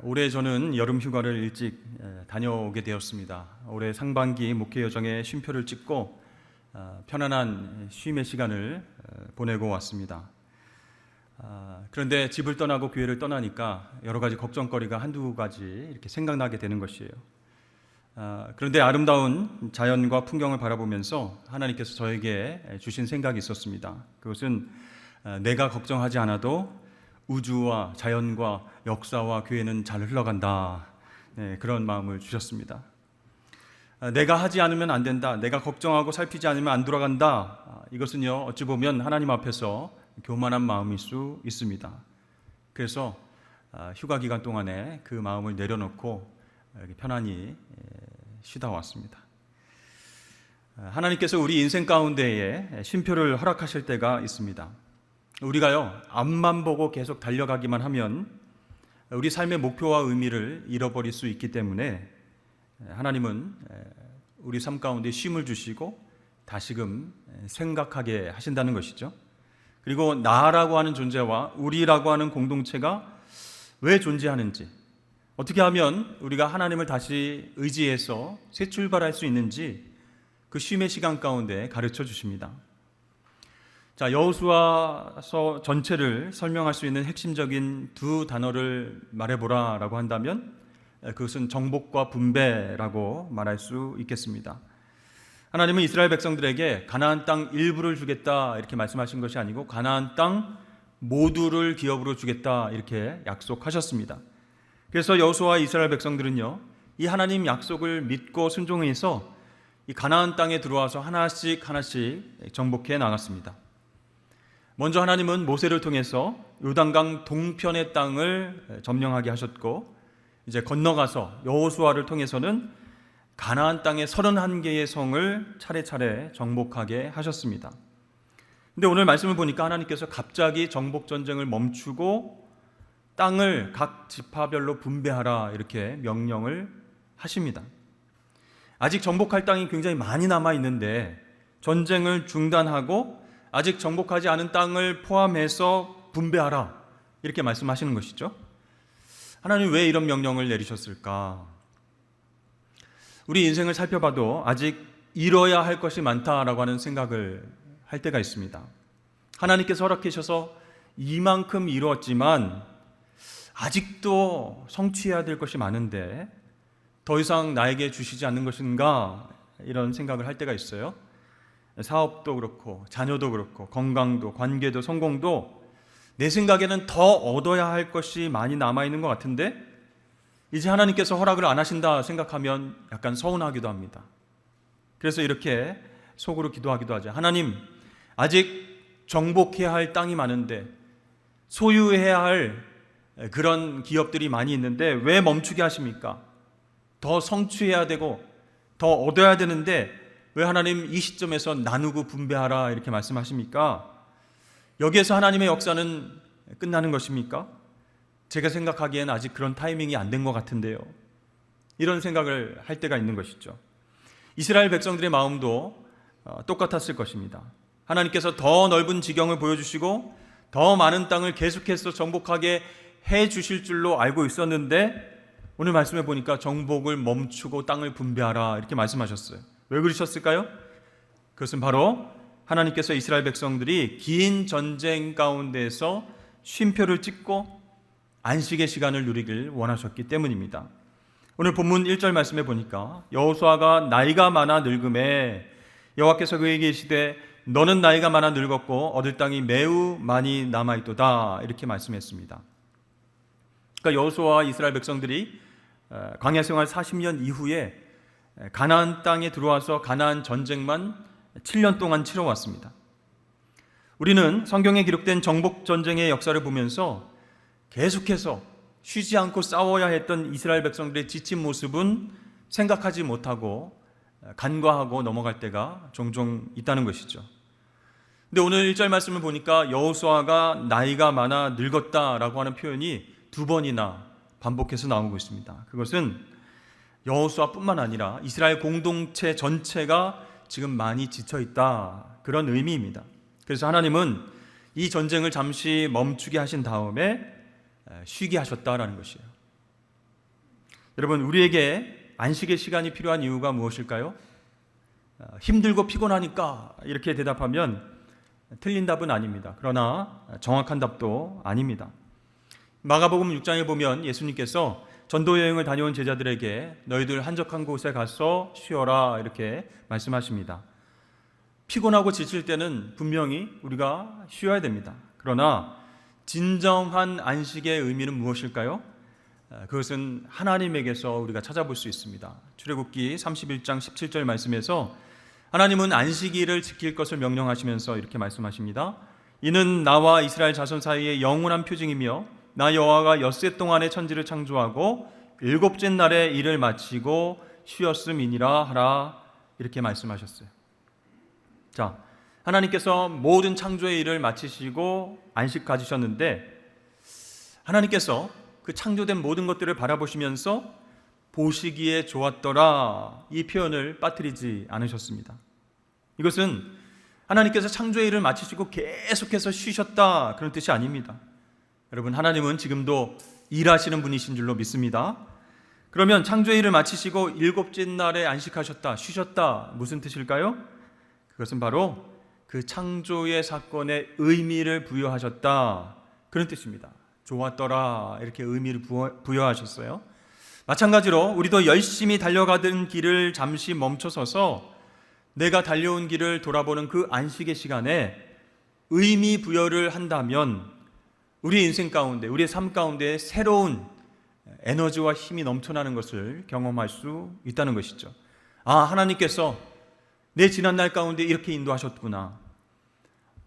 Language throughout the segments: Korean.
올해 저는 여름 휴가를 일찍 다녀오게 되었습니다. 올해 상반기 목회 여정에 쉼표를 찍고 편안한 쉼의 시간을 보내고 왔습니다. 그런데 집을 떠나고 교회를 떠나니까 여러 가지 걱정거리가 한두 가지 이렇게 생각나게 되는 것이에요. 그런데 아름다운 자연과 풍경을 바라보면서 하나님께서 저에게 주신 생각이 있었습니다. 그것은 내가 걱정하지 않아도 우주와 자연과 역사와 교회는 잘 흘러간다. 그런 마음을 주셨습니다. 내가 하지 않으면 안 된다. 내가 걱정하고 살피지 않으면 안 돌아간다. 이것은요, 어찌 보면 하나님 앞에서 교만한 마음일 수 있습니다. 그래서 휴가 기간 동안에 그 마음을 내려놓고 편안히 쉬다 왔습니다. 하나님께서 우리 인생 가운데에 쉼표를 허락하실 때가 있습니다. 우리가요, 앞만 보고 계속 달려가기만 하면 우리 삶의 목표와 의미를 잃어버릴 수 있기 때문에 하나님은 우리 삶 가운데 쉼을 주시고 다시금 생각하게 하신다는 것이죠. 그리고 나라고 하는 존재와 우리라고 하는 공동체가 왜 존재하는지, 어떻게 하면 우리가 하나님을 다시 의지해서 새 출발할 수 있는지 그 쉼의 시간 가운데 가르쳐 주십니다. 자, 여호수아서 전체를 설명할 수 있는 핵심적인 두 단어를 말해보라라고 한다면 그것은 정복과 분배라고 말할 수 있겠습니다. 하나님은 이스라엘 백성들에게 가나안 땅 일부를 주겠다 이렇게 말씀하신 것이 아니고 가나안 땅 모두를 기업으로 주겠다 이렇게 약속하셨습니다. 그래서 여호수아와 이스라엘 백성들은요, 이 하나님 약속을 믿고 순종해서 이 가나안 땅에 들어와서 하나씩 정복해 나갔습니다. 먼저 하나님은 모세를 통해서 요단강 동편의 땅을 점령하게 하셨고, 이제 건너가서 여호수아를 통해서는 가나안 땅의 31개의 성을 차례차례 정복하게 하셨습니다. 근데 오늘 말씀을 보니까 하나님께서 갑자기 정복 전쟁을 멈추고 땅을 각 지파별로 분배하라 이렇게 명령을 하십니다. 아직 정복할 땅이 굉장히 많이 남아 있는데 전쟁을 중단하고 아직 정복하지 않은 땅을 포함해서 분배하라 이렇게 말씀하시는 것이죠. 하나님 왜 이런 명령을 내리셨을까? 우리 인생을 살펴봐도 아직 이뤄야 할 것이 많다라고 하는 생각을 할 때가 있습니다. 하나님께서 허락해 주셔서 이만큼 이루었지만 아직도 성취해야 될 것이 많은데 더 이상 나에게 주시지 않는 것인가 이런 생각을 할 때가 있어요. 사업도 그렇고 자녀도 그렇고 건강도 관계도 성공도 내 생각에는 더 얻어야 할 것이 많이 남아있는 것 같은데 이제 하나님께서 허락을 안 하신다 생각하면 약간 서운하기도 합니다. 그래서 이렇게 속으로 기도하기도 하죠. 하나님, 아직 정복해야 할 땅이 많은데 소유해야 할 그런 기업들이 많이 있는데 왜 멈추게 하십니까? 더 성취해야 되고 더 얻어야 되는데 왜 하나님 이 시점에서 나누고 분배하라 이렇게 말씀하십니까? 여기에서 하나님의 역사는 끝나는 것입니까? 제가 생각하기엔 아직 그런 타이밍이 안 된 것 같은데요. 이런 생각을 할 때가 있는 것이죠. 이스라엘 백성들의 마음도 똑같았을 것입니다. 하나님께서 더 넓은 지경을 보여주시고 더 많은 땅을 계속해서 정복하게 해 주실 줄로 알고 있었는데 오늘 말씀해 보니까 정복을 멈추고 땅을 분배하라 이렇게 말씀하셨어요. 왜 그러셨을까요? 그것은 바로 하나님께서 이스라엘 백성들이 긴 전쟁 가운데서 쉼표를 찍고 안식의 시간을 누리길 원하셨기 때문입니다. 오늘 본문 1절 말씀해 보니까 여호수아가 나이가 많아 늙음에 여호와께서 그에게 이르시되 너는 나이가 많아 늙었고 얻을 땅이 매우 많이 남아있도다 이렇게 말씀했습니다. 그러니까 여호수아와 이스라엘 백성들이 광야 생활 40년 이후에 가나안 땅에 들어와서 가나안 전쟁만 7년 동안 치러왔습니다. 우리는 성경에 기록된 정복 전쟁의 역사를 보면서 계속해서 쉬지 않고 싸워야 했던 이스라엘 백성들의 지친 모습은 생각하지 못하고 간과하고 넘어갈 때가 종종 있다는 것이죠. 근데 오늘 1절 말씀을 보니까 여호수아가 나이가 많아 늙었다라고 하는 표현이 두 번이나 반복해서 나오고 있습니다. 그것은 여호수아뿐만 아니라 이스라엘 공동체 전체가 지금 많이 지쳐있다 그런 의미입니다. 그래서 하나님은 이 전쟁을 잠시 멈추게 하신 다음에 쉬게 하셨다라는 것이에요. 여러분, 우리에게 안식의 시간이 필요한 이유가 무엇일까요? 힘들고 피곤하니까 이렇게 대답하면 틀린 답은 아닙니다. 그러나 정확한 답도 아닙니다. 마가복음 6장에 보면 예수님께서 전도 여행을 다녀온 제자들에게 너희들 한적한 곳에 가서 쉬어라 이렇게 말씀하십니다. 피곤하고 지칠 때는 분명히 우리가 쉬어야 됩니다. 그러나 진정한 안식의 의미는 무엇일까요? 그것은 하나님에게서 우리가 찾아볼 수 있습니다. 출애굽기 31장 17절 말씀에서 하나님은 안식일을 지킬 것을 명령하시면서 이렇게 말씀하십니다. 이는 나와 이스라엘 자손 사이의 영원한 표징이며 나 여호와가 엿새 동안의 천지를 창조하고 일곱째 날에 일을 마치고 쉬었음이니라 하라 이렇게 말씀하셨어요. 자, 하나님께서 모든 창조의 일을 마치시고 안식 가지셨는데 하나님께서 그 창조된 모든 것들을 바라보시면서 보시기에 좋았더라 이 표현을 빠뜨리지 않으셨습니다. 이것은 하나님께서 창조의 일을 마치시고 계속해서 쉬셨다 그런 뜻이 아닙니다. 여러분, 하나님은 지금도 일하시는 분이신 줄로 믿습니다. 그러면 창조의 일을 마치시고 일곱째 날에 안식하셨다, 쉬셨다 무슨 뜻일까요? 그것은 바로 그 창조의 사건에 의미를 부여하셨다 그런 뜻입니다. 좋았더라 이렇게 의미를 부여하셨어요. 마찬가지로 우리도 열심히 달려가던 길을 잠시 멈춰서서 내가 달려온 길을 돌아보는 그 안식의 시간에 의미 부여를 한다면 우리 인생 가운데, 우리의 삶 가운데 새로운 에너지와 힘이 넘쳐나는 것을 경험할 수 있다는 것이죠. 아, 하나님께서 내 지난날 가운데 이렇게 인도하셨구나,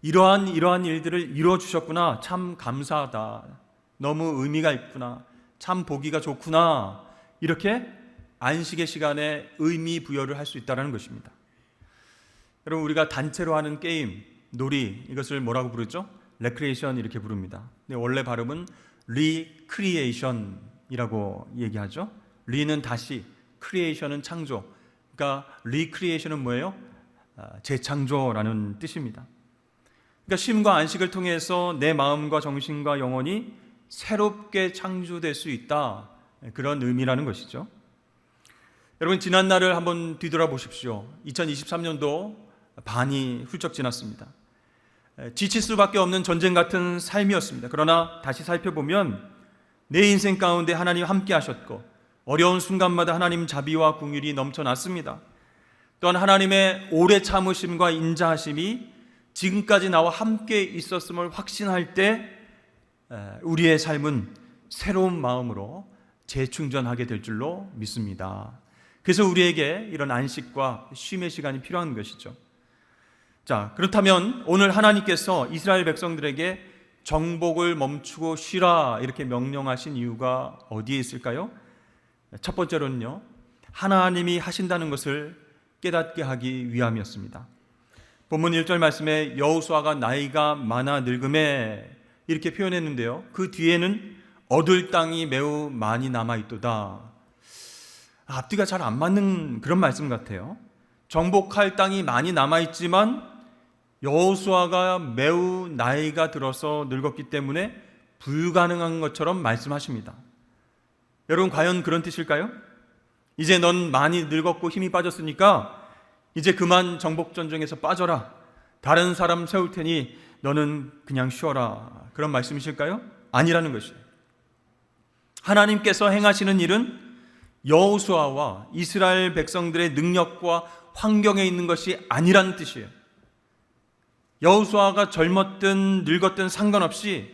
이러한 일들을 이루어주셨구나, 참 감사하다, 너무 의미가 있구나, 참 보기가 좋구나, 이렇게 안식의 시간에 의미 부여를 할 수 있다는 것입니다. 여러분, 우리가 단체로 하는 게임, 놀이, 이것을 뭐라고 부르죠? 레크리에이션 이렇게 부릅니다. 근데 원래 발음은 리크리에이션이라고 얘기하죠. 리는 다시, 크리에이션은 창조. 그러니까 리크리에이션은 뭐예요? 재창조라는 뜻입니다. 그러니까 쉼과 안식을 통해서 내 마음과 정신과 영혼이 새롭게 창조될 수 있다, 그런 의미라는 것이죠. 여러분, 지난 날을 한번 뒤돌아보십시오. 2023년도 반이 훌쩍 지났습니다. 지칠 수밖에 없는 전쟁 같은 삶이었습니다. 그러나 다시 살펴보면 내 인생 가운데 하나님 함께 하셨고 어려운 순간마다 하나님 자비와 긍휼이 넘쳐났습니다. 또한 하나님의 오래 참으심과 인자하심이 지금까지 나와 함께 있었음을 확신할 때 우리의 삶은 새로운 마음으로 재충전하게 될 줄로 믿습니다. 그래서 우리에게 이런 안식과 쉼의 시간이 필요한 것이죠. 자, 그렇다면 오늘 하나님께서 이스라엘 백성들에게 정복을 멈추고 쉬라 이렇게 명령하신 이유가 어디에 있을까요? 첫 번째로는요, 하나님이 하신다는 것을 깨닫게 하기 위함이었습니다. 본문 1절 말씀에 여호수아가 나이가 많아 늙음에 이렇게 표현했는데요, 그 뒤에는 얻을 땅이 매우 많이 남아있도다. 앞뒤가 잘 안 맞는 그런 말씀 같아요. 정복할 땅이 많이 남아있지만 여호수아가 매우 나이가 들어서 늙었기 때문에 불가능한 것처럼 말씀하십니다. 여러분, 과연 그런 뜻일까요? 이제 넌 많이 늙었고 힘이 빠졌으니까 이제 그만 정복전쟁에서 빠져라, 다른 사람 세울 테니 너는 그냥 쉬어라, 그런 말씀이실까요? 아니라는 것이에요. 하나님께서 행하시는 일은 여호수아와 이스라엘 백성들의 능력과 환경에 있는 것이 아니라는 뜻이에요. 여호수아가 젊었든 늙었든 상관없이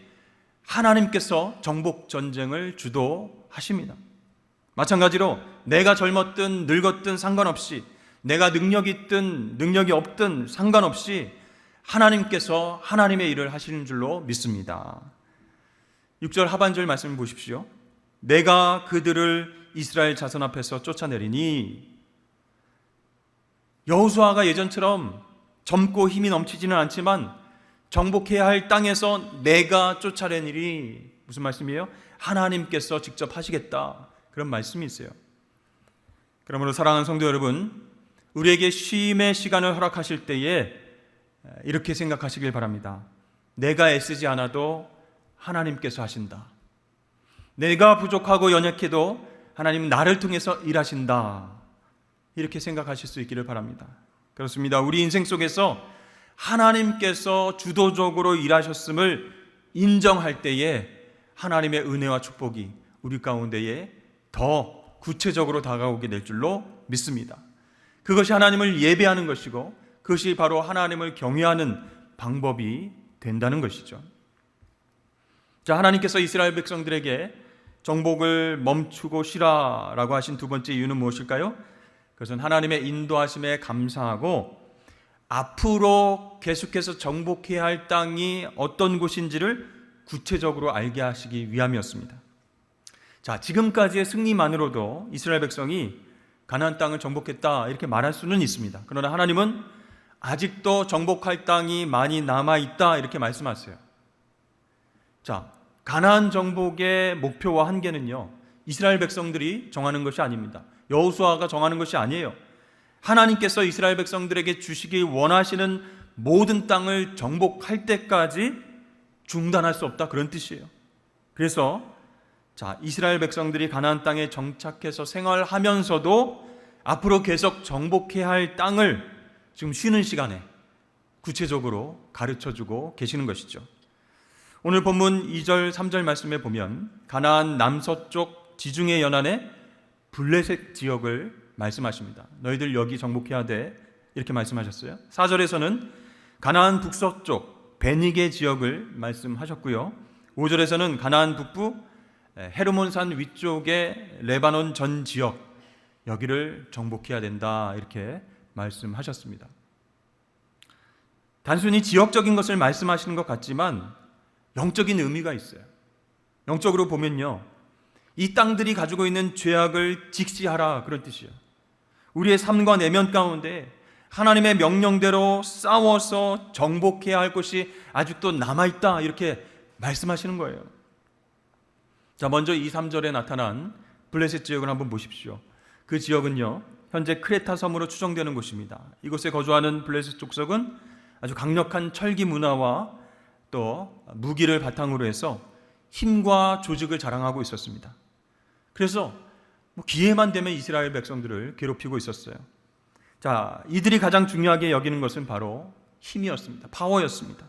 하나님께서 정복 전쟁을 주도하십니다. 마찬가지로 내가 젊었든 늙었든 상관없이, 내가 능력이 있든 능력이 없든 상관없이 하나님께서 하나님의 일을 하시는 줄로 믿습니다. 6절 하반절 말씀을 보십시오. 내가 그들을 이스라엘 자손 앞에서 쫓아내리니, 여호수아가 예전처럼 젊고 힘이 넘치지는 않지만 정복해야 할 땅에서 내가 쫓아내리니, 무슨 말씀이에요? 하나님께서 직접 하시겠다, 그런 말씀이 있어요. 그러므로 사랑하는 성도 여러분, 우리에게 쉼의 시간을 허락하실 때에 이렇게 생각하시길 바랍니다. 내가 애쓰지 않아도 하나님께서 하신다. 내가 부족하고 연약해도 하나님은 나를 통해서 일하신다, 이렇게 생각하실 수 있기를 바랍니다. 그렇습니다. 우리 인생 속에서 하나님께서 주도적으로 일하셨음을 인정할 때에 하나님의 은혜와 축복이 우리 가운데에 더 구체적으로 다가오게 될 줄로 믿습니다. 그것이 하나님을 예배하는 것이고 그것이 바로 하나님을 경외하는 방법이 된다는 것이죠. 자, 하나님께서 이스라엘 백성들에게 정복을 멈추고 쉬라라고 하신 두 번째 이유는 무엇일까요? 그것은 하나님의 인도하심에 감사하고 앞으로 계속해서 정복해야 할 땅이 어떤 곳인지를 구체적으로 알게 하시기 위함이었습니다. 자, 지금까지의 승리만으로도 이스라엘 백성이 가나안 땅을 정복했다 이렇게 말할 수는 있습니다. 그러나 하나님은 아직도 정복할 땅이 많이 남아있다 이렇게 말씀하세요. 자, 가나안 정복의 목표와 한계는요, 이스라엘 백성들이 정하는 것이 아닙니다. 여호수아가 정하는 것이 아니에요. 하나님께서 이스라엘 백성들에게 주시기 원하시는 모든 땅을 정복할 때까지 중단할 수 없다, 그런 뜻이에요. 그래서 자, 이스라엘 백성들이 가나안 땅에 정착해서 생활하면서도 앞으로 계속 정복해야 할 땅을 지금 쉬는 시간에 구체적으로 가르쳐주고 계시는 것이죠. 오늘 본문 2절 3절 말씀에 보면 가나안 남서쪽 지중해 연안의 블레셋 지역을 말씀하십니다. 너희들 여기 정복해야 돼, 이렇게 말씀하셨어요. 4절에서는 가나안 북서쪽 베니게 지역을 말씀하셨고요. 5절에서는 가나안 북부 헤르몬산 위쪽의 레바논 전 지역, 여기를 정복해야 된다, 이렇게 말씀하셨습니다. 단순히 지역적인 것을 말씀하시는 것 같지만 영적인 의미가 있어요. 영적으로 보면요, 이 땅들이 가지고 있는 죄악을 직시하라, 그런 뜻이에요. 우리의 삶과 내면 가운데 하나님의 명령대로 싸워서 정복해야 할 것이 아직도 남아있다, 이렇게 말씀하시는 거예요. 자, 먼저 2, 3절에 나타난 블레셋 지역을 한번 보십시오. 그 지역은요, 현재 크레타 섬으로 추정되는 곳입니다. 이곳에 거주하는 블레셋 족속은 아주 강력한 철기 문화와 또 무기를 바탕으로 해서 힘과 조직을 자랑하고 있었습니다. 그래서 기회만 되면 이스라엘 백성들을 괴롭히고 있었어요. 자, 이들이 가장 중요하게 여기는 것은 바로 힘이었습니다. 파워였습니다.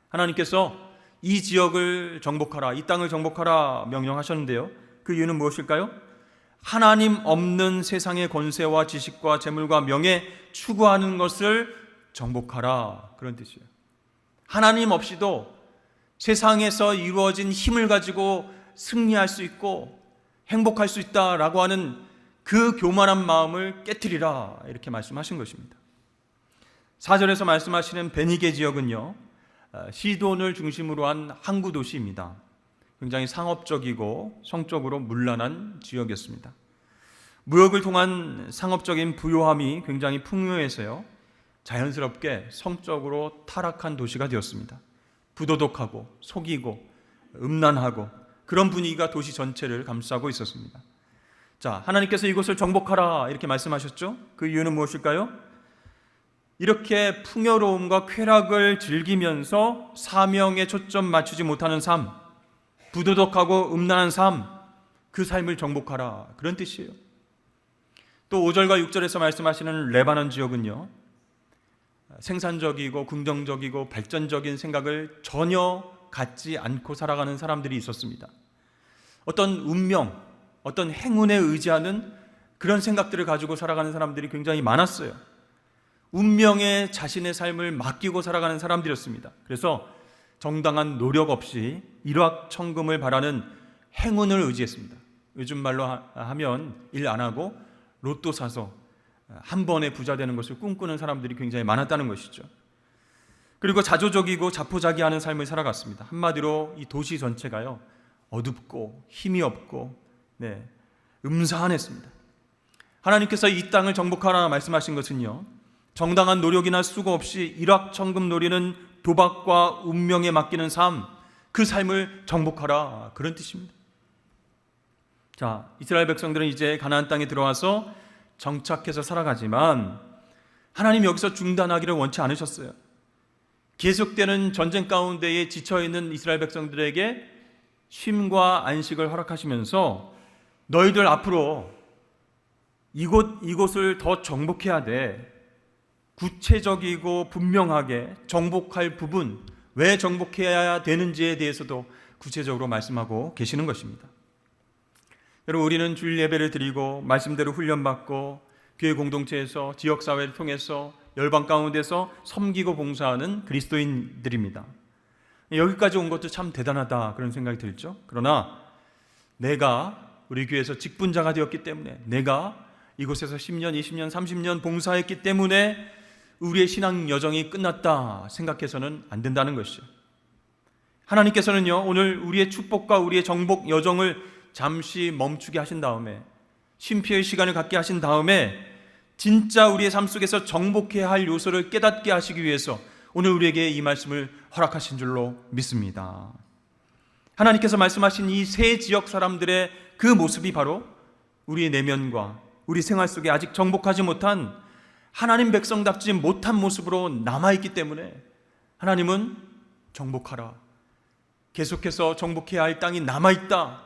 하나님께서 이 지역을 정복하라, 이 땅을 정복하라 명령하셨는데요. 그 이유는 무엇일까요? 하나님 없는 세상의 권세와 지식과 재물과 명예 추구하는 것을 정복하라, 그런 뜻이에요. 하나님 없이도 세상에서 이루어진 힘을 가지고 승리할 수 있고 행복할 수 있다라고 하는 그 교만한 마음을 깨트리라, 이렇게 말씀하신 것입니다. 4절에서 말씀하시는 베니게 지역은요, 시돈을 중심으로 한 항구 도시입니다. 굉장히 상업적이고 성적으로 문란한 지역이었습니다. 무역을 통한 상업적인 부요함이 굉장히 풍요해서요, 자연스럽게 성적으로 타락한 도시가 되었습니다. 부도덕하고 속이고 음란하고 그런 분위기가 도시 전체를 감싸고 있었습니다. 자, 하나님께서 이곳을 정복하라, 이렇게 말씀하셨죠. 그 이유는 무엇일까요? 이렇게 풍요로움과 쾌락을 즐기면서 사명에 초점 맞추지 못하는 삶, 부도덕하고 음란한 삶, 그 삶을 정복하라, 그런 뜻이에요. 또 5절과 6절에서 말씀하시는 레바논 지역은요, 생산적이고 긍정적이고 발전적인 생각을 전혀 갖지 않고 살아가는 사람들이 있었습니다. 어떤 운명, 어떤 행운에 의지하는 그런 생각들을 가지고 살아가는 사람들이 굉장히 많았어요. 운명에 자신의 삶을 맡기고 살아가는 사람들이었습니다. 그래서 정당한 노력 없이 일확천금을 바라는 행운을 의지했습니다. 요즘 말로 하면 일 안 하고 로또 사서 한 번에 부자 되는 것을 꿈꾸는 사람들이 굉장히 많았다는 것이죠. 그리고 자조적이고 자포자기하는 삶을 살아갔습니다. 한마디로 이 도시 전체가요, 어둡고 힘이 없고 음산했습니다. 하나님께서 이 땅을 정복하라 말씀하신 것은요, 정당한 노력이나 수고 없이 일확천금 노리는 도박과 운명에 맡기는 삶, 그 삶을 정복하라, 그런 뜻입니다. 자, 이스라엘 백성들은 이제 가나안 땅에 들어와서 정착해서 살아가지만 하나님 여기서 중단하기를 원치 않으셨어요. 계속되는 전쟁 가운데에 지쳐있는 이스라엘 백성들에게 쉼과 안식을 허락하시면서 너희들 앞으로 이곳을 더 정복해야 돼. 구체적이고 분명하게 정복할 부분, 왜 정복해야 되는지에 대해서도 구체적으로 말씀하고 계시는 것입니다. 여러분, 우리는 주일 예배를 드리고 말씀대로 훈련받고 교회 공동체에서 지역사회를 통해서 열방 가운데서 섬기고 봉사하는 그리스도인들입니다. 여기까지 온 것도 참 대단하다 그런 생각이 들죠. 그러나 내가 우리 교회에서 직분자가 되었기 때문에, 내가 이곳에서 10년, 20년, 30년 봉사했기 때문에 우리의 신앙 여정이 끝났다 생각해서는 안 된다는 것이죠. 하나님께서는요, 오늘 우리의 축복과 우리의 정복 여정을 잠시 멈추게 하신 다음에, 쉼표의 시간을 갖게 하신 다음에 진짜 우리의 삶 속에서 정복해야 할 요소를 깨닫게 하시기 위해서 오늘 우리에게 이 말씀을 허락하신 줄로 믿습니다. 하나님께서 말씀하신 이 세 지역 사람들의 그 모습이 바로 우리의 내면과 우리 생활 속에 아직 정복하지 못한, 하나님 백성답지 못한 모습으로 남아있기 때문에 하나님은 정복하라, 계속해서 정복해야 할 땅이 남아있다,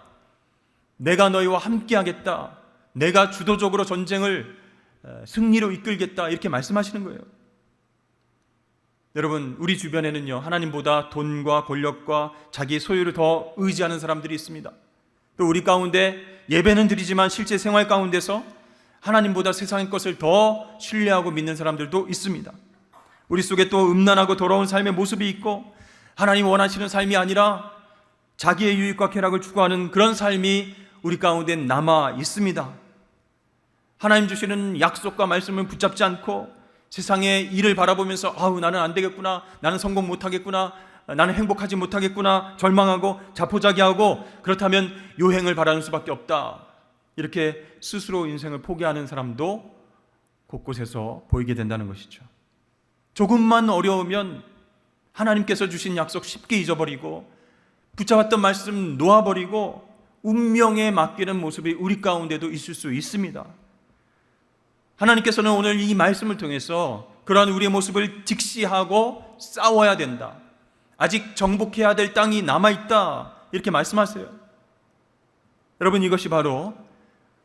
내가 너희와 함께하겠다, 내가 주도적으로 전쟁을 승리로 이끌겠다, 이렇게 말씀하시는 거예요. 여러분, 우리 주변에는요, 하나님보다 돈과 권력과 자기 소유를 더 의지하는 사람들이 있습니다. 또 우리 가운데 예배는 드리지만 실제 생활 가운데서 하나님보다 세상의 것을 더 신뢰하고 믿는 사람들도 있습니다. 우리 속에 또 음란하고 더러운 삶의 모습이 있고, 하나님 원하시는 삶이 아니라 자기의 유익과 쾌락을 추구하는 그런 삶이 우리 가운데 남아 있습니다. 하나님 주시는 약속과 말씀을 붙잡지 않고 세상의 일을 바라보면서 나는 안 되겠구나, 나는 성공 못하겠구나, 나는 행복하지 못하겠구나 절망하고 자포자기하고, 그렇다면 요행을 바라는 수밖에 없다, 이렇게 스스로 인생을 포기하는 사람도 곳곳에서 보이게 된다는 것이죠. 조금만 어려우면 하나님께서 주신 약속 쉽게 잊어버리고 붙잡았던 말씀 놓아버리고 운명에 맡기는 모습이 우리 가운데도 있을 수 있습니다. 하나님께서는 오늘 이 말씀을 통해서 그러한 우리의 모습을 직시하고 싸워야 된다, 아직 정복해야 될 땅이 남아있다, 이렇게 말씀하세요. 여러분, 이것이 바로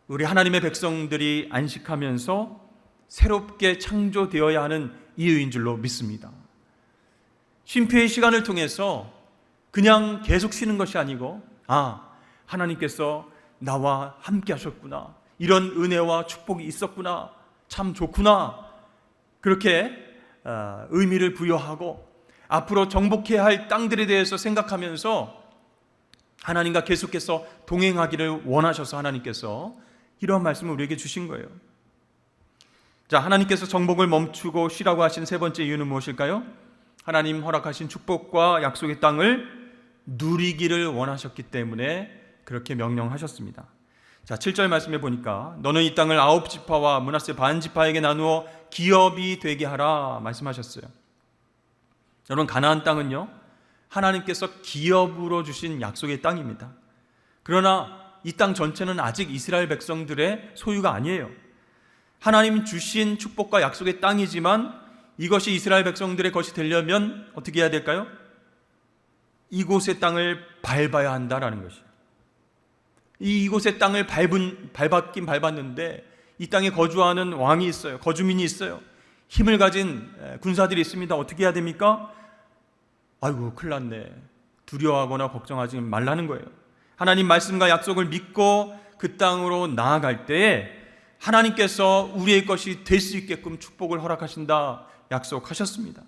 우리 하나님의 백성들이 안식하면서 새롭게 창조되어야 하는 이유인 줄로 믿습니다. 쉼표의 시간을 통해서 그냥 계속 쉬는 것이 아니고, 하나님께서 나와 함께 하셨구나, 이런 은혜와 축복이 있었구나, 참 좋구나, 그렇게 의미를 부여하고 앞으로 정복해야 할 땅들에 대해서 생각하면서 하나님과 계속해서 동행하기를 원하셔서 하나님께서 이러한 말씀을 우리에게 주신 거예요. 자, 하나님께서 정복을 멈추고 쉬라고 하신 세 번째 이유는 무엇일까요? 하나님 허락하신 축복과 약속의 땅을 누리기를 원하셨기 때문에 그렇게 명령하셨습니다. 자, 7절 말씀해 보니까 너는 이 땅을 9지파와 므낫세 반지파에게 나누어 기업이 되게 하라 말씀하셨어요. 여러분, 가나안 땅은요, 하나님께서 기업으로 주신 약속의 땅입니다. 그러나 이 땅 전체는 아직 이스라엘 백성들의 소유가 아니에요. 하나님 주신 축복과 약속의 땅이지만 이것이 이스라엘 백성들의 것이 되려면 어떻게 해야 될까요? 이곳의 땅을 밟아야 한다라는 것이에요. 이곳의 땅을 밟았긴 밟았는데 이 땅에 거주하는 왕이 있어요. 거주민이 있어요. 힘을 가진 군사들이 있습니다. 어떻게 해야 됩니까? 아이고, 큰일 났네. 두려워하거나 걱정하지 말라는 거예요. 하나님 말씀과 약속을 믿고 그 땅으로 나아갈 때에 하나님께서 우리의 것이 될 수 있게끔 축복을 허락하신다 약속하셨습니다.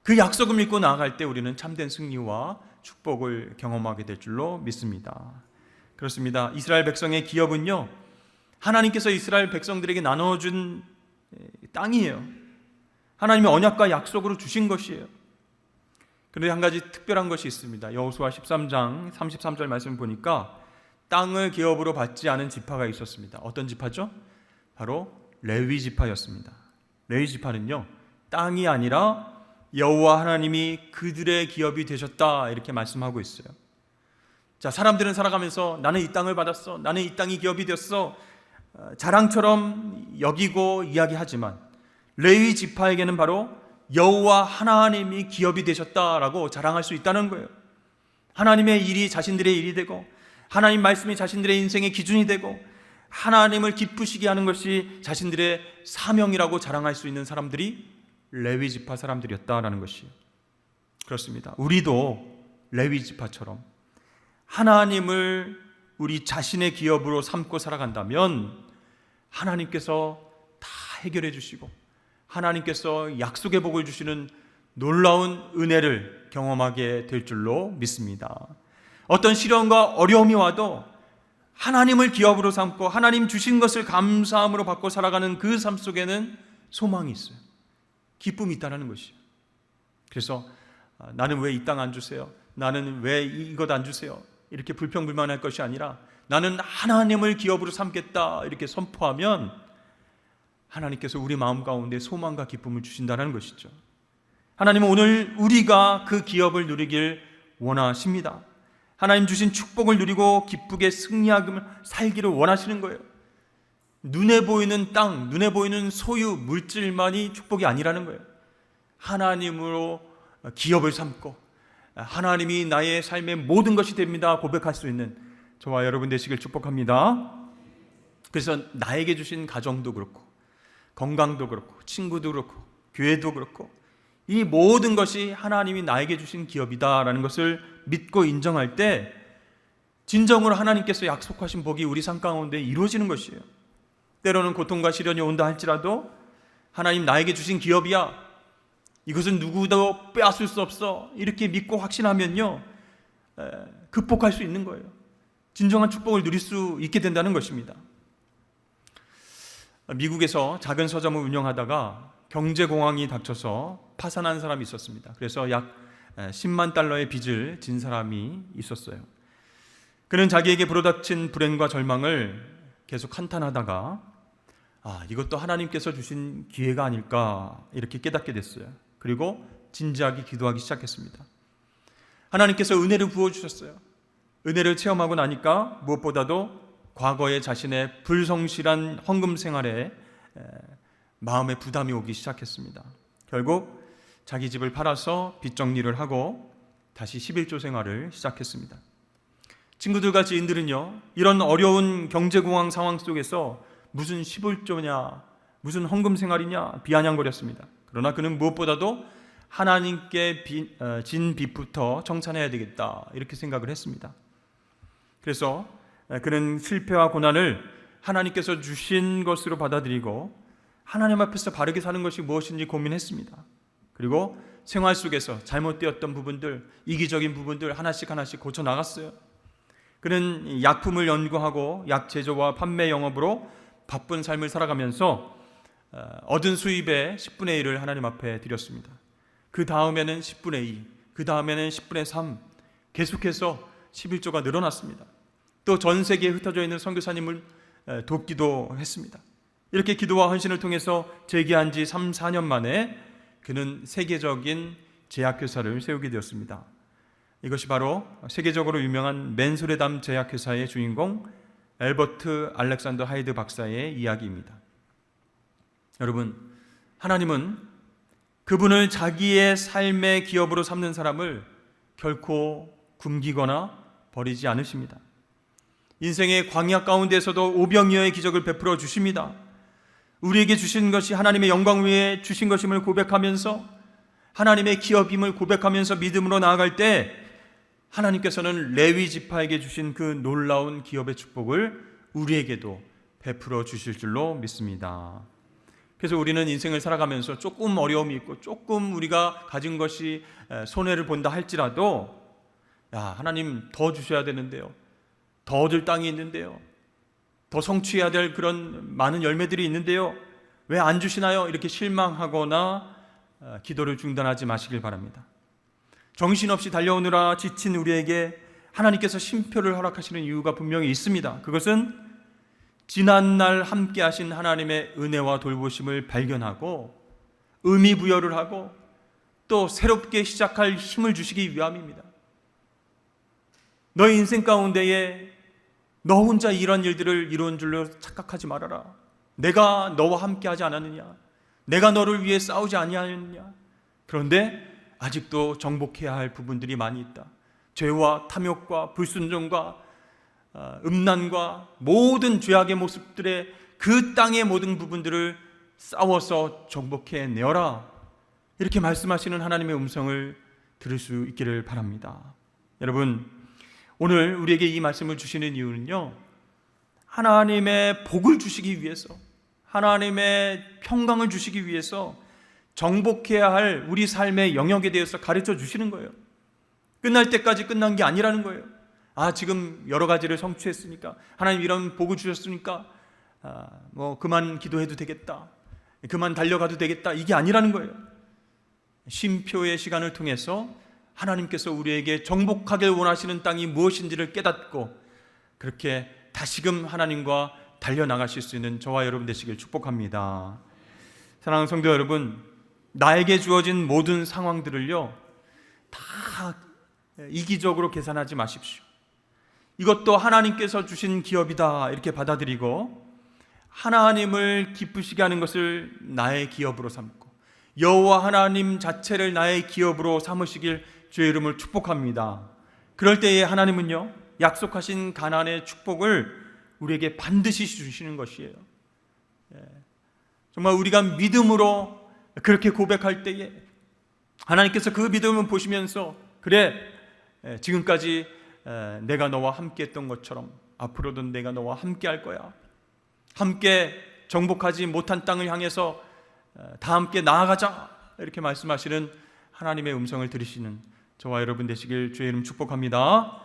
그 약속을 믿고 나아갈 때 우리는 참된 승리와 축복을 경험하게 될 줄로 믿습니다. 그렇습니다. 이스라엘 백성의 기업은요, 하나님께서 이스라엘 백성들에게 나눠준 땅이에요. 하나님의 언약과 약속으로 주신 것이에요. 그런데 한 가지 특별한 것이 있습니다. 여호수아 13장 33절 말씀을 보니까 땅을 기업으로 받지 않은 지파가 있었습니다. 어떤 지파죠? 바로 레위 지파였습니다. 레위 지파는요, 땅이 아니라 여호와 하나님이 그들의 기업이 되셨다 이렇게 말씀하고 있어요. 자, 사람들은 살아가면서 나는 이 땅을 받았어, 나는 이 땅이 기업이 되었어, 자랑처럼 여기고 이야기하지만 레위 지파에게는 바로 여호와 하나님이 기업이 되셨다라고 자랑할 수 있다는 거예요. 하나님의 일이 자신들의 일이 되고 하나님 말씀이 자신들의 인생의 기준이 되고 하나님을 기쁘시게 하는 것이 자신들의 사명이라고 자랑할 수 있는 사람들이 레위 지파 사람들이었다라는 것이에요. 그렇습니다. 우리도 레위 지파처럼 하나님을 우리 자신의 기업으로 삼고 살아간다면 하나님께서 다 해결해 주시고 하나님께서 약속의 복을 주시는 놀라운 은혜를 경험하게 될 줄로 믿습니다. 어떤 시련과 어려움이 와도 하나님을 기업으로 삼고 하나님 주신 것을 감사함으로 받고 살아가는 그 삶 속에는 소망이 있어요. 기쁨이 있다는 것이에요. 그래서 나는 왜 이 땅 안 주세요? 나는 왜 이것 안 주세요? 이렇게 불평불만할 것이 아니라 나는 하나님을 기업으로 삼겠다 이렇게 선포하면 하나님께서 우리 마음 가운데 소망과 기쁨을 주신다는 것이죠. 하나님은 오늘 우리가 그 기업을 누리길 원하십니다. 하나님 주신 축복을 누리고 기쁘게 승리하며 살기를 원하시는 거예요. 눈에 보이는 땅, 눈에 보이는 소유, 물질만이 축복이 아니라는 거예요. 하나님으로 기업을 삼고 하나님이 나의 삶의 모든 것이 됩니다 고백할 수 있는 저와 여러분 되시길 축복합니다. 그래서 나에게 주신 가정도 그렇고 건강도 그렇고 친구도 그렇고 교회도 그렇고 이 모든 것이 하나님이 나에게 주신 기업이다라는 것을 믿고 인정할 때 진정으로 하나님께서 약속하신 복이 우리 삶 가운데 이루어지는 것이에요. 때로는 고통과 시련이 온다 할지라도 하나님 나에게 주신 기업이야, 이것은 누구도 빼앗을 수 없어, 이렇게 믿고 확신하면요 극복할 수 있는 거예요. 진정한 축복을 누릴 수 있게 된다는 것입니다. 미국에서 작은 서점을 운영하다가 경제공황이 닥쳐서 파산한 사람이 있었습니다. 그래서 약 10만 달러의 빚을 진 사람이 있었어요. 그는 자기에게 불어닥친 불행과 절망을 계속 한탄하다가 이것도 하나님께서 주신 기회가 아닐까 이렇게 깨닫게 됐어요. 그리고 진지하게 기도하기 시작했습니다. 하나님께서 은혜를 부어주셨어요. 은혜를 체험하고 나니까 무엇보다도 과거의 자신의 불성실한 헌금 생활에 마음의 부담이 오기 시작했습니다. 결국 자기 집을 팔아서 빚 정리를 하고 다시 11조 생활을 시작했습니다. 친구들과 지인들은요 이런 어려운 경제공황 상황 속에서 무슨 11조냐 무슨 헌금 생활이냐 비아냥거렸습니다. 그러나 그는 무엇보다도 하나님께 진 빚부터 청산해야 되겠다 이렇게 생각을 했습니다. 그래서 그는 실패와 고난을 하나님께서 주신 것으로 받아들이고 하나님 앞에서 바르게 사는 것이 무엇인지 고민했습니다. 그리고 생활 속에서 잘못되었던 부분들, 이기적인 부분들 하나씩 고쳐 나갔어요. 그는 약품을 연구하고 약 제조와 판매 영업으로 바쁜 삶을 살아가면서 얻은 수입의 10분의 1을 하나님 앞에 드렸습니다. 그 다음에는 10분의 2, 그 다음에는 10분의 3 계속해서 11조가 늘어났습니다. 또 전 세계에 흩어져 있는 선교사님을 돕기도 했습니다. 이렇게 기도와 헌신을 통해서 재기한 지 3, 4년 만에 그는 세계적인 제약회사를 세우게 되었습니다. 이것이 바로 세계적으로 유명한 맨소레담 제약회사의 주인공 엘버트 알렉산더 하이드 박사의 이야기입니다. 여러분, 하나님은 그분을 자기의 삶의 기업으로 삼는 사람을 결코 굶기거나 버리지 않으십니다. 인생의 광야 가운데서도 오병이어의 기적을 베풀어 주십니다. 우리에게 주신 것이 하나님의 영광 위에 주신 것임을 고백하면서 하나님의 기업임을 고백하면서 믿음으로 나아갈 때 하나님께서는 레위 지파에게 주신 그 놀라운 기업의 축복을 우리에게도 베풀어 주실 줄로 믿습니다. 그래서 우리는 인생을 살아가면서 조금 어려움이 있고 조금 우리가 가진 것이 손해를 본다 할지라도 하나님 더 주셔야 되는데요, 더 얻을 땅이 있는데요, 더 성취해야 될 그런 많은 열매들이 있는데요, 왜 안 주시나요? 이렇게 실망하거나 기도를 중단하지 마시길 바랍니다. 정신없이 달려오느라 지친 우리에게 하나님께서 쉼표를 허락하시는 이유가 분명히 있습니다. 그것은 지난날 함께 하신 하나님의 은혜와 돌보심을 발견하고 의미 부여를 하고 또 새롭게 시작할 힘을 주시기 위함입니다. 너의 인생 가운데에 너 혼자 이런 일들을 이룬 줄로 착각하지 말아라. 내가 너와 함께 하지 않았느냐, 내가 너를 위해 싸우지 아니하였느냐. 그런데 아직도 정복해야 할 부분들이 많이 있다. 죄와 탐욕과 불순종과 음란과 모든 죄악의 모습들의 그 땅의 모든 부분들을 싸워서 정복해 내어라, 이렇게 말씀하시는 하나님의 음성을 들을 수 있기를 바랍니다. 여러분, 오늘 우리에게 이 말씀을 주시는 이유는요, 하나님의 복을 주시기 위해서, 하나님의 평강을 주시기 위해서 정복해야 할 우리 삶의 영역에 대해서 가르쳐 주시는 거예요. 끝날 때까지 끝난 게 아니라는 거예요. 지금 여러 가지를 성취했으니까, 하나님 이런 복을 주셨으니까 그만 기도해도 되겠다, 그만 달려가도 되겠다, 이게 아니라는 거예요. 쉼표의 시간을 통해서 하나님께서 우리에게 정복하길 원하시는 땅이 무엇인지를 깨닫고 그렇게 다시금 하나님과 달려나가실 수 있는 저와 여러분 되시길 축복합니다. 사랑하는 성도 여러분, 나에게 주어진 모든 상황들을요, 다 이기적으로 계산하지 마십시오. 이것도 하나님께서 주신 기업이다, 이렇게 받아들이고 하나님을 기쁘시게 하는 것을 나의 기업으로 삼고 여호와 하나님 자체를 나의 기업으로 삼으시길 주의 이름을 축복합니다. 그럴 때에 하나님은요, 약속하신 가나안의 축복을 우리에게 반드시 주시는 것이에요. 정말 우리가 믿음으로 그렇게 고백할 때에 하나님께서 그 믿음을 보시면서, 그래, 지금까지 내가 너와 함께 했던 것처럼 앞으로도 내가 너와 함께 할 거야, 함께 정복하지 못한 땅을 향해서 다 함께 나아가자, 이렇게 말씀하시는 하나님의 음성을 들으시는 저와 여러분 되시길 주의 이름 축복합니다.